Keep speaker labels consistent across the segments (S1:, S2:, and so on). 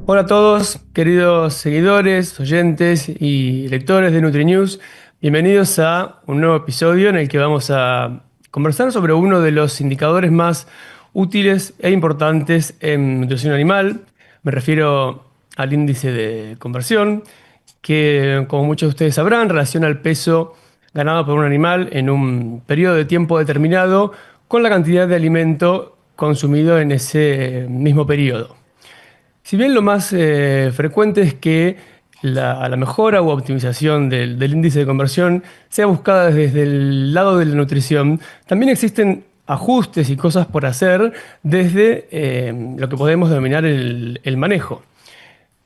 S1: Hola a todos, queridos seguidores, oyentes y lectores de NutriNews. Bienvenidos a un nuevo episodio en el que vamos a conversar sobre uno de los indicadores más útiles e importantes en nutrición animal. Me refiero al índice de conversión, que, como muchos de ustedes sabrán, relaciona el peso ganado por un animal en un periodo de tiempo determinado con la cantidad de alimento consumido en ese mismo periodo. Si bien lo más frecuente es que la mejora u optimización del índice de conversión sea buscada desde el lado de la nutrición, también existen ajustes y cosas por hacer desde lo que podemos denominar el manejo.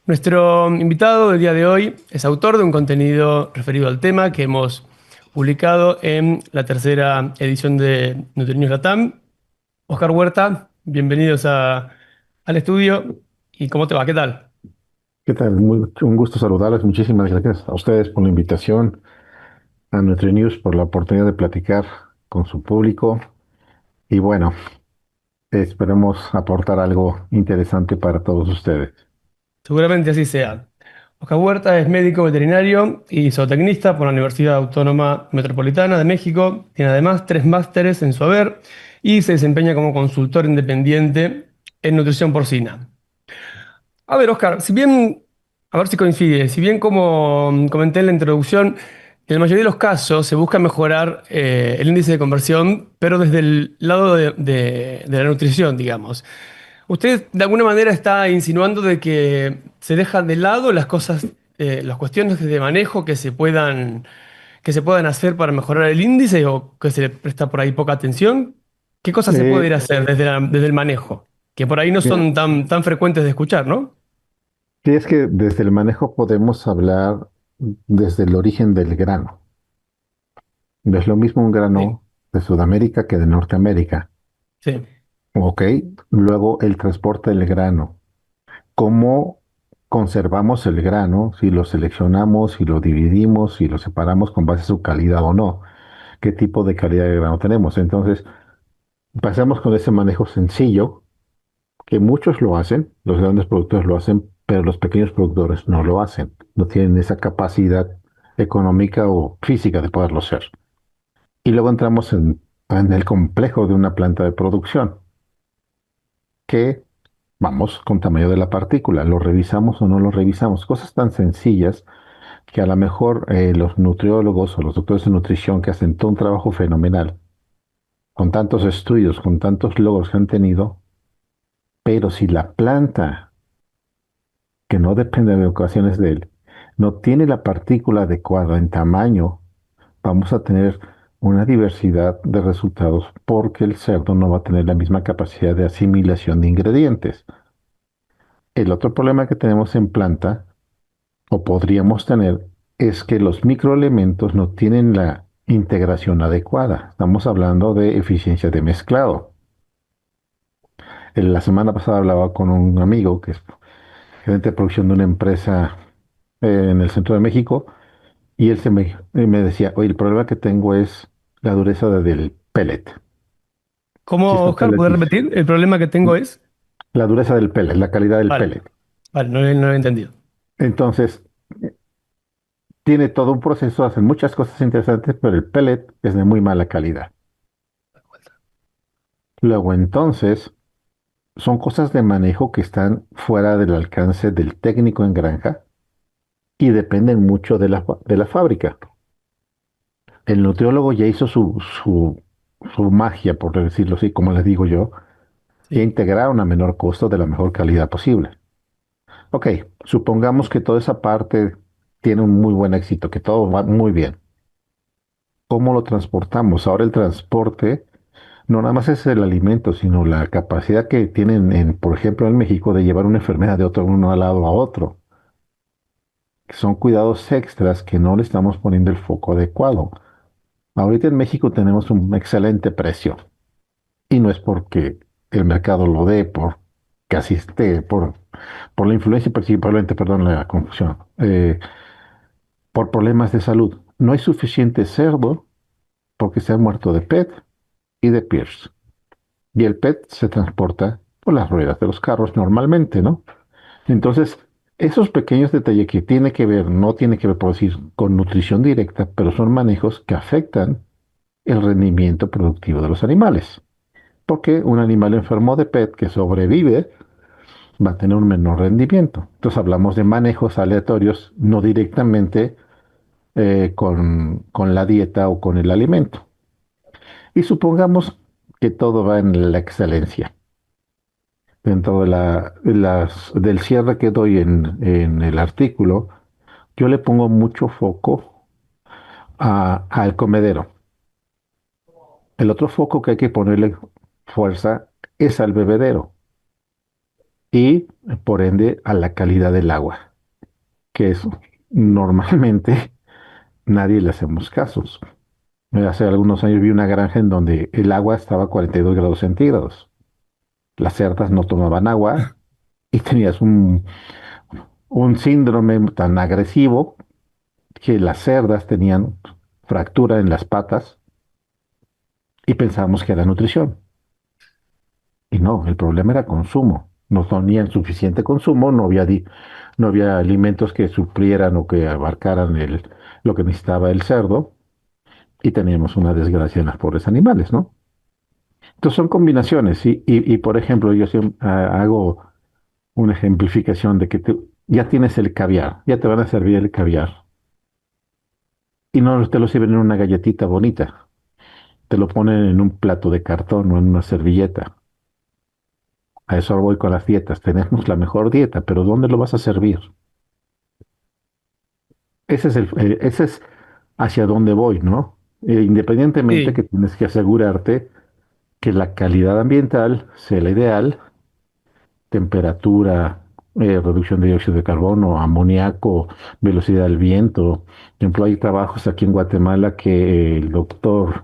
S1: Nuestro invitado del día de hoy es autor de un contenido referido al tema que hemos publicado en la tercera edición de NutriNews Latam. Oscar Huerta, bienvenidos al estudio. ¿Y cómo te va? ¿Qué tal?
S2: ¿Qué tal? Un gusto saludarles. Muchísimas gracias a ustedes por la invitación, a NutriNews por la oportunidad de platicar con su público. Y bueno, esperemos aportar algo interesante para todos ustedes.
S1: Seguramente así sea. Oscar Huerta es médico veterinario y zootecnista por la Universidad Autónoma Metropolitana de México. Tiene además 3 másteres en su haber y se desempeña como consultor independiente en nutrición porcina. A ver, Oscar, si bien, a ver si coincide, si bien como comenté en la introducción, en la mayoría de los casos se busca mejorar el índice de conversión, pero desde el lado de la nutrición, digamos. Usted de alguna manera está insinuando de que se dejan de lado las cosas, las cuestiones de manejo que se puedan hacer para mejorar el índice o que se le presta por ahí poca atención. ¿Qué cosas se puede
S2: Eh,
S1: ir a hacer desde el manejo? Que por ahí no
S2: Mira,
S1: son tan frecuentes de escuchar, ¿no?
S2: sí, es que desde el manejo podemos hablar desde el origen del grano. No es lo mismo un
S1: Sí,
S2: grano de Sudamérica que de Norteamérica.
S1: sí.
S2: ¿Ok? Luego el transporte del grano. ¿Cómo conservamos el grano? Si lo seleccionamos, si lo dividimos, si lo separamos con base a su calidad o no. ¿Qué tipo de calidad de grano tenemos? Entonces, pasamos con ese manejo sencillo, que muchos lo hacen, los grandes productores lo hacen, pero los pequeños productores no lo hacen. No tienen esa capacidad económica o física de poderlo hacer. Y luego entramos en el complejo de una planta de producción, que vamos con tamaño de la partícula, lo revisamos o no lo revisamos, cosas tan sencillas que a lo mejor los nutriólogos o los doctores de nutrición que hacen todo un trabajo fenomenal, con tantos estudios, con tantos logros que han tenido, pero si la planta, que no depende de ocasiones de él, no tiene la partícula adecuada en tamaño, vamos a tener una diversidad de resultados porque el cerdo no va a tener la misma capacidad de asimilación de ingredientes. El otro problema que tenemos en planta, o podríamos tener, es que los microelementos no tienen la integración adecuada. Estamos hablando de eficiencia de mezclado. La semana pasada hablaba con un amigo que es gerente de producción de una empresa en el centro de México y él me decía, oye, el problema que tengo es la dureza del pellet.
S1: ¿Cómo,
S2: Existe un
S1: Oscar,
S2: pellet,
S1: puede
S2: dice.
S1: repetir? El problema que tengo es.
S2: La dureza del pellet, la calidad del
S1: Vale,
S2: pellet.
S1: vale, no lo he entendido.
S2: Entonces, tiene todo un proceso, hacen muchas cosas interesantes, pero el pellet es de muy mala calidad. Luego, entonces, son cosas de manejo que están fuera del alcance del técnico en granja y dependen mucho de la fábrica. El nutriólogo ya hizo su magia, por decirlo así, como les digo yo, y
S1: Sí.
S2: integrar a menor costo de la mejor calidad posible. Ok, supongamos que toda esa parte tiene un muy buen éxito, que todo va muy bien. ¿Cómo lo transportamos? Ahora el transporte no nada más es el alimento, sino la capacidad que tienen, por ejemplo, en México, de llevar una enfermedad de otro uno al lado a otro. Son cuidados extras que no le estamos poniendo el foco adecuado. Ahorita en México tenemos un excelente precio y no es porque el mercado lo dé, por casi esté, por la influencia y principalmente, perdón la confusión, por problemas de salud. No hay suficiente cerdo porque se ha muerto de PET y de PIRS. Y el PET se transporta por las ruedas de los carros normalmente, ¿no? Entonces, esos pequeños detalles que tiene que ver, no tiene que ver, por decir, con nutrición directa, pero son manejos que afectan el rendimiento productivo de los animales. Porque un animal enfermo de PET que sobrevive va a tener un menor rendimiento. Entonces hablamos de manejos aleatorios, no directamente con la dieta o con el alimento. Y supongamos que todo va en la excelencia. Dentro del cierre que doy en el artículo, yo le pongo mucho foco al comedero. El otro foco que hay que ponerle fuerza es al bebedero y, por ende, a la calidad del agua, que es normalmente nadie le hacemos casos. Hace algunos años vi una granja en donde el agua estaba a 42 grados centígrados. Las cerdas no tomaban agua y tenías un síndrome tan agresivo que las cerdas tenían fractura en las patas y pensábamos que era nutrición. Y no, el problema era consumo. No tenían suficiente consumo, no había alimentos que suplieran o que abarcaran lo que necesitaba el cerdo y teníamos una desgracia en los pobres animales, ¿no? Entonces son combinaciones, ¿sí? Por ejemplo, yo hago una ejemplificación de que ya tienes el caviar, ya te van a servir el caviar y no te lo sirven en una galletita bonita, te lo ponen en un plato de cartón o en una servilleta. A eso voy con las dietas. Tenemos la mejor dieta, pero ¿dónde lo vas a servir? Ese es hacia dónde voy, ¿no? Independientemente que
S1: Sí.
S2: tienes que asegurarte que la calidad ambiental sea la ideal, temperatura, reducción de dióxido de carbono, amoníaco, velocidad del viento. Por ejemplo, hay trabajos aquí en Guatemala que el doctor,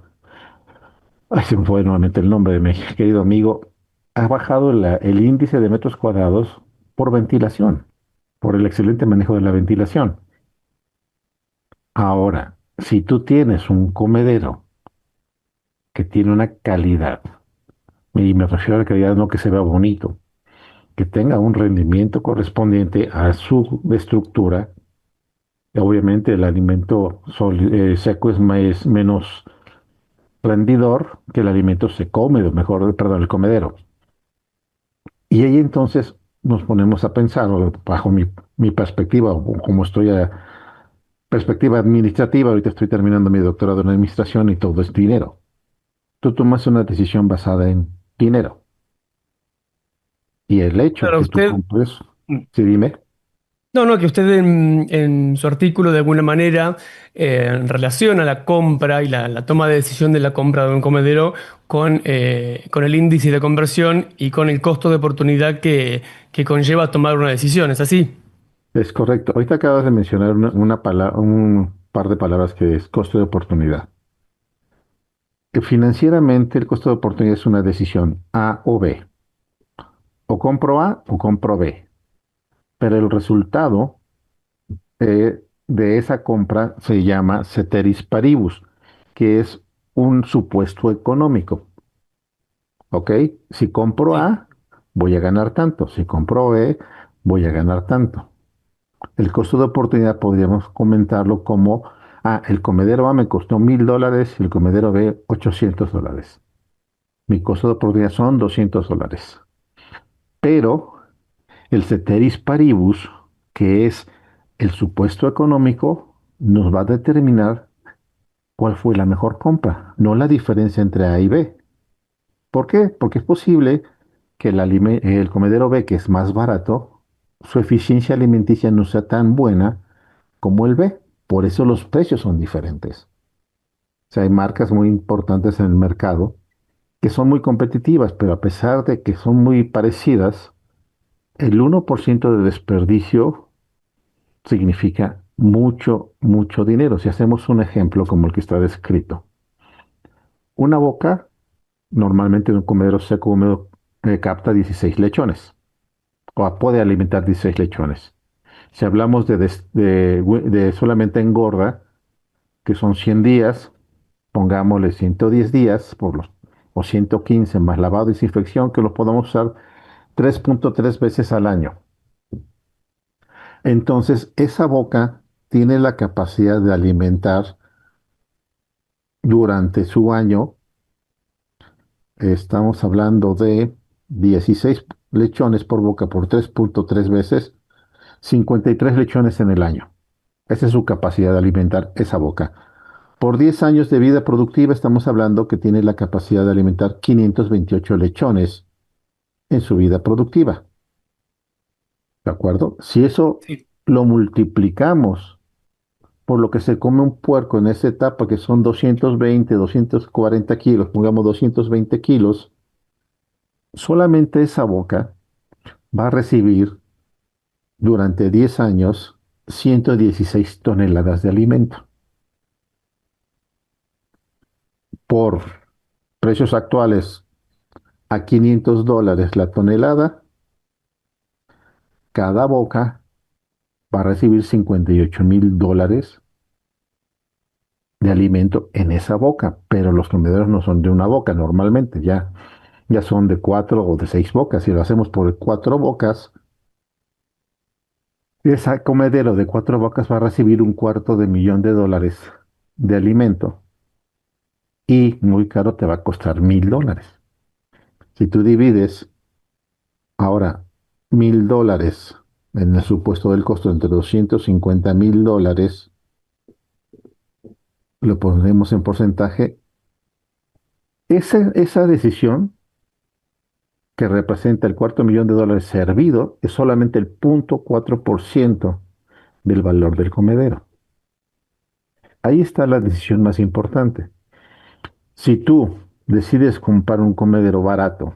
S2: ay, se me fue nuevamente el nombre de mi querido amigo, ha bajado el índice de metros cuadrados por ventilación, por el excelente manejo de la ventilación. Ahora, si tú tienes un comedero que tiene una calidad, y me refiero a la calidad no que se vea bonito, que tenga un rendimiento correspondiente a su estructura, obviamente el alimento seco es menos rendidor que el alimento se come, mejor, perdón, el comedero. Y ahí entonces nos ponemos a pensar, o bajo mi perspectiva, o como estoy a perspectiva administrativa, ahorita estoy terminando mi doctorado en administración y todo es dinero. Tú tomas una decisión basada en dinero. Y el hecho
S1: Claro,
S2: que tú
S1: usted,
S2: compres, sí, dime,
S1: no, no, que usted en su artículo de alguna manera relaciona la compra y la toma de decisión de la compra de un comedero con el índice de conversión y con el costo de oportunidad que conlleva tomar una decisión, ¿es así?
S2: es correcto. Ahorita acabas de mencionar un par de palabras que es costo de oportunidad. Que financieramente el costo de oportunidad es una decisión A o B. O compro A o compro B. Pero el resultado de esa compra se llama ceteris paribus, que es un supuesto económico. ¿Ok? Si compro
S1: Sí.
S2: A, voy a ganar tanto. Si compro B, voy a ganar tanto. El costo de oportunidad podríamos comentarlo como, el comedero A me costó $1,000 y el comedero B $800. Mi costo de oportunidad son $200. Pero el ceteris paribus, que es el supuesto económico, nos va a determinar cuál fue la mejor compra, no la diferencia entre A y B. ¿Por qué? Porque es posible que el comedero B, que es más barato, su eficiencia alimenticia no sea tan buena como el B. Por eso los precios son diferentes. O sea, hay marcas muy importantes en el mercado que son muy competitivas, pero a pesar de que son muy parecidas, el 1% de desperdicio significa mucho, mucho dinero. Si hacemos un ejemplo como el que está descrito, una boca, normalmente en un comedero seco húmedo, capta 16 lechones o puede alimentar 16 lechones. Si hablamos de solamente engorda, que son 100 días, pongámosle 110 días o 115 más lavado y desinfección, que los podamos usar 3.3 veces al año. Entonces, esa boca tiene la capacidad de alimentar durante su año, estamos hablando de 16 lechones por boca por 3.3 veces, 53 lechones en el año. Esa es su capacidad de alimentar esa boca. Por 10 años de vida productiva estamos hablando que tiene la capacidad de alimentar 528 lechones en su vida productiva. ¿De acuerdo? Si eso
S1: Sí.
S2: lo multiplicamos por lo que se come un puerco en esa etapa, que son 220, 240 kilos, pongamos 220 kilos, solamente esa boca va a recibir durante 10 años 116 toneladas de alimento. Por precios actuales a $500 la tonelada, cada boca va a recibir $58,000 de alimento en esa boca, pero los comederos no son de una boca normalmente, ya son de 4 o de 6 bocas. Si lo hacemos por 4 bocas, ese comedero de 4 bocas va a recibir $250,000 de alimento y muy caro te va a costar $1,000. Si tú divides ahora $1,000 en el supuesto del costo entre $250,000, lo ponemos en porcentaje, esa decisión que representa el $250,000 servido es solamente el 0.4% del valor del comedero. Ahí está la decisión más importante. Si tú decides comprar un comedero barato,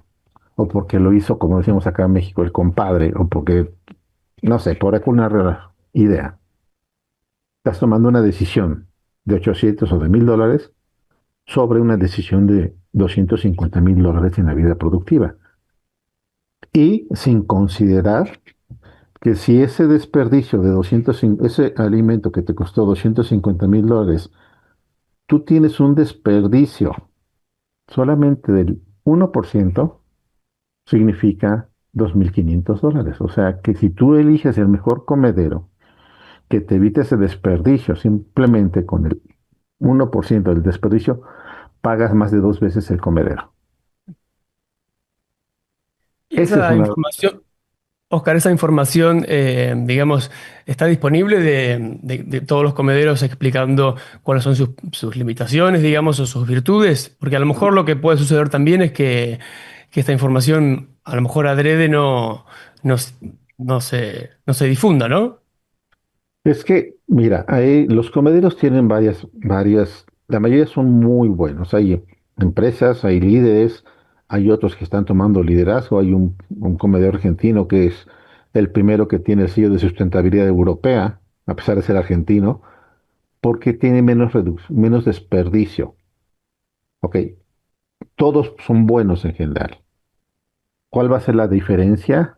S2: o porque lo hizo, como decimos acá en México, el compadre, o porque, no sé, por alguna idea, estás tomando una decisión de 800 o de $1,000 sobre una decisión de $250,000 en la vida productiva. Y sin considerar que si ese desperdicio de ese alimento que te costó $250,000, tú tienes un desperdicio solamente del 1%, significa $2,500. O sea que si tú eliges el mejor comedero, que te evite ese desperdicio simplemente con el 1% del desperdicio, pagas más de 2 veces el comedero.
S1: Y
S2: Esa es
S1: esa
S2: una.
S1: información, Oscar, esa información, digamos, está disponible de todos los comederos explicando cuáles son sus limitaciones, digamos, o sus virtudes, porque a lo mejor lo que puede suceder también es que esta información, a lo mejor adrede no, no se difunda, ¿no?
S2: Es que, mira, los comederos tienen la mayoría son muy buenos. Hay empresas, hay líderes, hay otros que están tomando liderazgo. Hay un comedor argentino que es el primero que tiene el sello de sustentabilidad europea, a pesar de ser argentino, porque tiene menos desperdicio. Ok, todos son buenos en general. ¿Cuál va a ser la diferencia?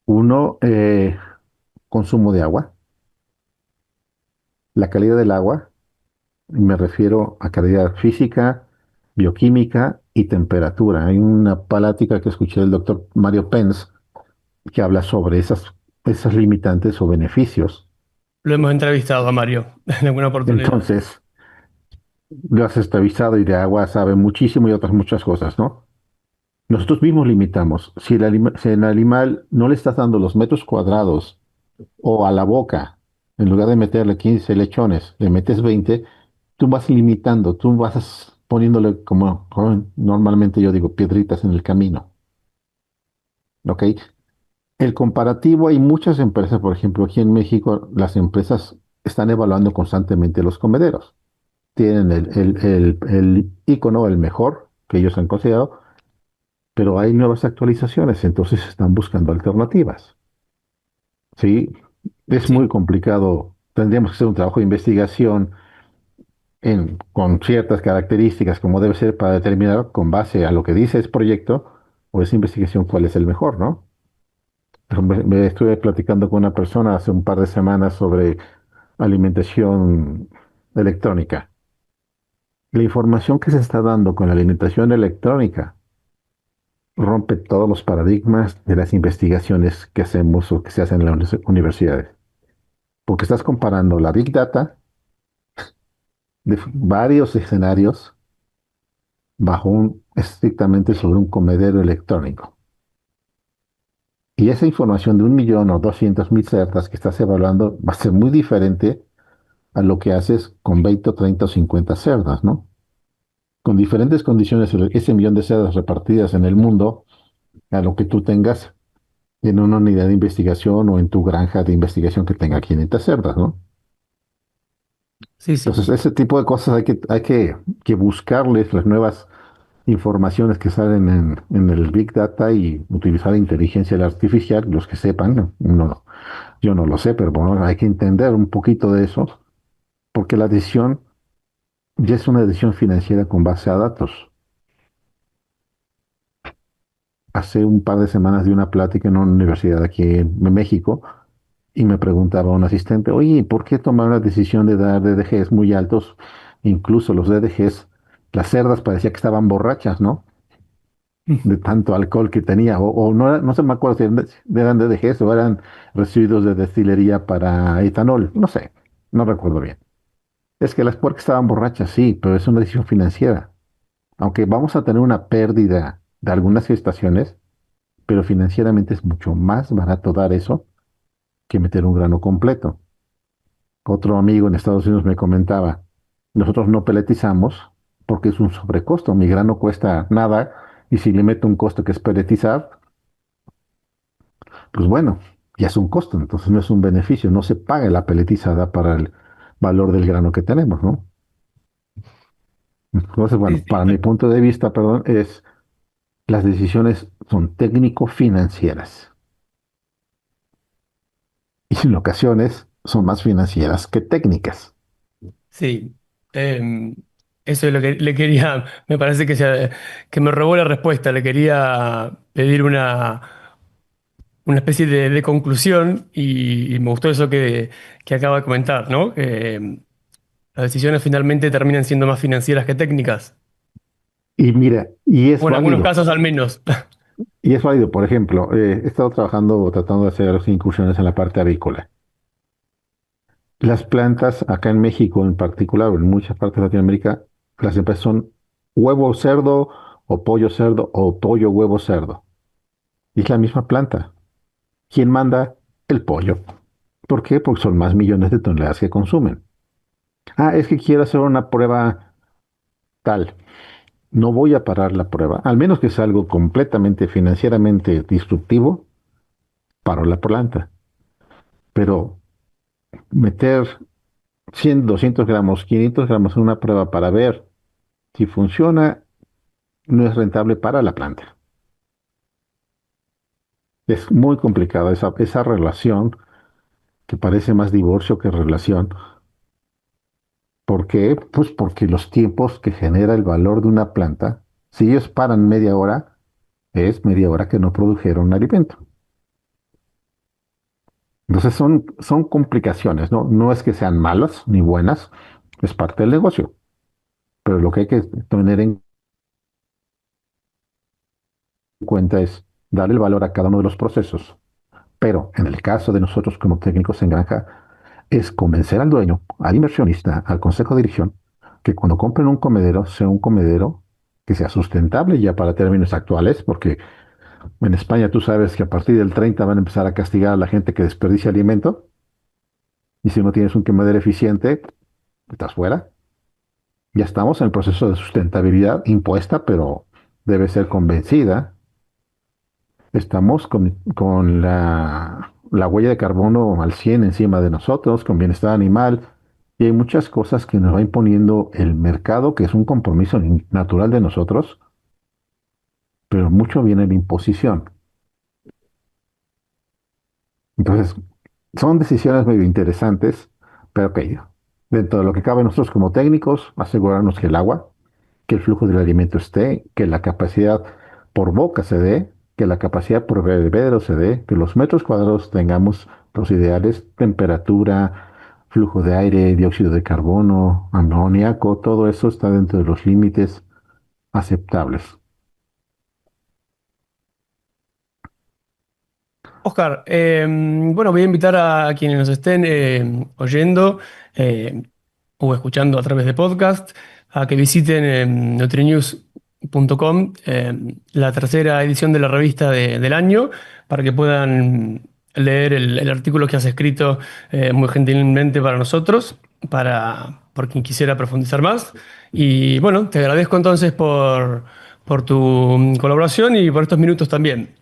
S2: Uno, consumo de agua, la calidad del agua. Me refiero a calidad física, bioquímica y temperatura. Hay una plática que escuché del doctor Mario Pence que habla sobre esas limitantes o beneficios.
S1: Lo hemos entrevistado a Mario en alguna oportunidad.
S2: Entonces, lo has estabilizado y de agua sabe muchísimo y otras muchas cosas, ¿no? Nosotros mismos limitamos. Si el animal no le estás dando los metros cuadrados o a la boca, en lugar de meterle 15 lechones, le metes 20, tú vas limitando, tú vas poniéndole como normalmente yo digo, piedritas en el camino. ¿Ok? El comparativo, hay muchas empresas, por ejemplo, aquí en México, las empresas están evaluando constantemente los comederos. Tienen el icono, el mejor, que ellos han considerado, pero hay nuevas actualizaciones, entonces están buscando alternativas. ¿Sí? Es muy
S1: Sí,
S2: complicado. Tendríamos que hacer un trabajo de investigación con ciertas características, como debe ser para determinar con base a lo que dice ese proyecto o esa investigación cuál es el mejor, ¿no? Me estuve platicando con una persona hace un par de semanas sobre alimentación electrónica. La información que se está dando con la alimentación electrónica rompe todos los paradigmas de las investigaciones que hacemos o que se hacen en las universidades. Porque estás comparando la Big Data de varios escenarios bajo estrictamente sobre un comedero electrónico. Y esa información de 1 millón o 200.000 cerdas que estás evaluando va a ser muy diferente a lo que haces con 20 o 30 o 50 cerdas, ¿no? Con diferentes condiciones, ese millón de cerdas repartidas en el mundo, a lo que tú tengas en una unidad de investigación o en tu granja de investigación que tenga 500 cerdas, ¿no?
S1: Sí, sí.
S2: Entonces, ese tipo de cosas que buscarles las nuevas informaciones que salen en el Big Data y utilizar la inteligencia artificial, los que sepan, ¿no? Yo no lo sé, pero bueno, hay que entender un poquito de eso, porque la decisión ya es una decisión financiera con base a datos. Hace un par de semanas di una plática en una universidad aquí en México y me preguntaba un asistente, oye, ¿por qué tomaron la decisión de dar DDGs muy altos? Incluso los DDGs, las cerdas parecía que estaban borrachas, ¿no? De tanto alcohol que tenía, o no, no se me acuerdo si eran DDGs o eran residuos de destilería para etanol, no sé, no recuerdo bien. Es que las puercas estaban borrachas, sí, pero es una decisión financiera. Aunque vamos a tener una pérdida de algunas estaciones, pero financieramente es mucho más barato dar eso que meter un grano completo. Otro amigo en Estados Unidos me comentaba, nosotros no peletizamos porque es un sobrecosto, mi grano cuesta nada y si le meto un costo que es peletizar, pues bueno, ya es un costo, entonces no es un beneficio, no se paga la peletizada para el valor del grano que tenemos, ¿no? Entonces,
S1: Sí,
S2: bueno,
S1: sí.
S2: para mi punto de vista, perdón, las decisiones son técnico-financieras y en ocasiones son más financieras que técnicas.
S1: Sí, eso es lo que le quería, me parece que me robó la respuesta, le quería pedir una especie de conclusión y me gustó eso que acaba de comentar, ¿no? Que las decisiones finalmente terminan siendo más financieras que técnicas,
S2: Y mira,
S1: o en algunos casos al menos.
S2: y es válido, por ejemplo, he estado trabajando o tratando de hacer incursiones en la parte avícola. Las plantas acá en México en particular, o en muchas partes de Latinoamérica, las empresas son huevo cerdo o pollo cerdo o pollo huevo cerdo. Y es la misma planta. ¿Quién manda? El pollo. ¿Por qué? Porque son más millones de toneladas que consumen. Ah, es que quiero hacer una prueba tal. No voy a parar la prueba, al menos que sea algo completamente financieramente disruptivo, paro la planta. Pero meter 100, 200 gramos, 500 gramos en una prueba para ver si funciona, no es rentable para la planta. Es muy complicada esa relación que parece más divorcio que relación. ¿Por qué? Pues porque los tiempos que genera el valor de una planta, si ellos paran media hora, es media hora que no produjeron alimento. Entonces son complicaciones, ¿no? No es que sean malas ni buenas, es parte del negocio. Pero lo que hay que tener en cuenta es dar el valor a cada uno de los procesos. Pero en el caso de nosotros como técnicos en granja, es convencer al dueño, al inversionista, al consejo de dirección, que cuando compren un comedero sea un comedero que sea sustentable ya para términos actuales, porque en España tú sabes que a partir del 30 van a empezar a castigar a la gente que desperdicia alimento, y si no tienes un comedero eficiente, estás fuera. Ya estamos en el proceso de sustentabilidad impuesta, pero debe ser convencida. Estamos con la huella de carbono al 100 encima de nosotros, con bienestar animal, y hay muchas cosas que nos va imponiendo el mercado, que es un compromiso natural de nosotros, pero mucho viene de imposición. Entonces, son decisiones medio interesantes, pero ok, dentro de lo que cabe nosotros como técnicos, asegurarnos que el agua, que el flujo del alimento esté, que la capacidad por boca se dé, que la capacidad por bebedero se dé, que los metros cuadrados tengamos los ideales, temperatura, flujo de aire, dióxido de carbono, amoníaco, todo eso está dentro de los límites aceptables.
S1: Oscar, bueno, voy a invitar a quienes nos estén oyendo eh, o escuchando a través de podcast a que visiten nutrinews.com, la tercera edición de la revista del año, para que puedan leer el artículo que has escrito muy gentilmente para nosotros, por quien quisiera profundizar más. Y bueno, te agradezco entonces por tu colaboración y por estos minutos también.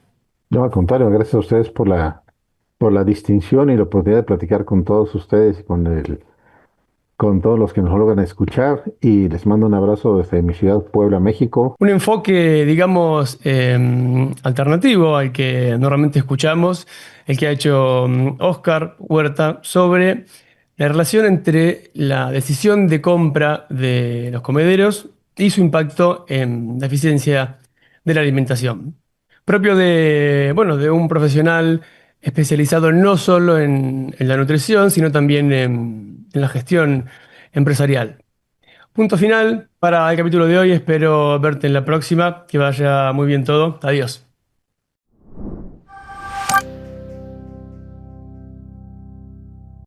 S2: No, al contrario, gracias a ustedes por la distinción y la oportunidad de platicar con todos ustedes y con todos los que nos logran escuchar. Y les mando un abrazo desde mi ciudad, Puebla, México.
S1: Un enfoque, digamos, alternativo al que normalmente escuchamos, el que ha hecho Oscar Huerta sobre la relación entre la decisión de compra de los comederos y su impacto en la eficiencia de la alimentación. Propio de, bueno, de un profesional especializado no solo en la nutrición, sino también en la gestión empresarial. Punto final para el capítulo de hoy. Espero verte en la próxima. Que vaya muy bien todo. Adiós.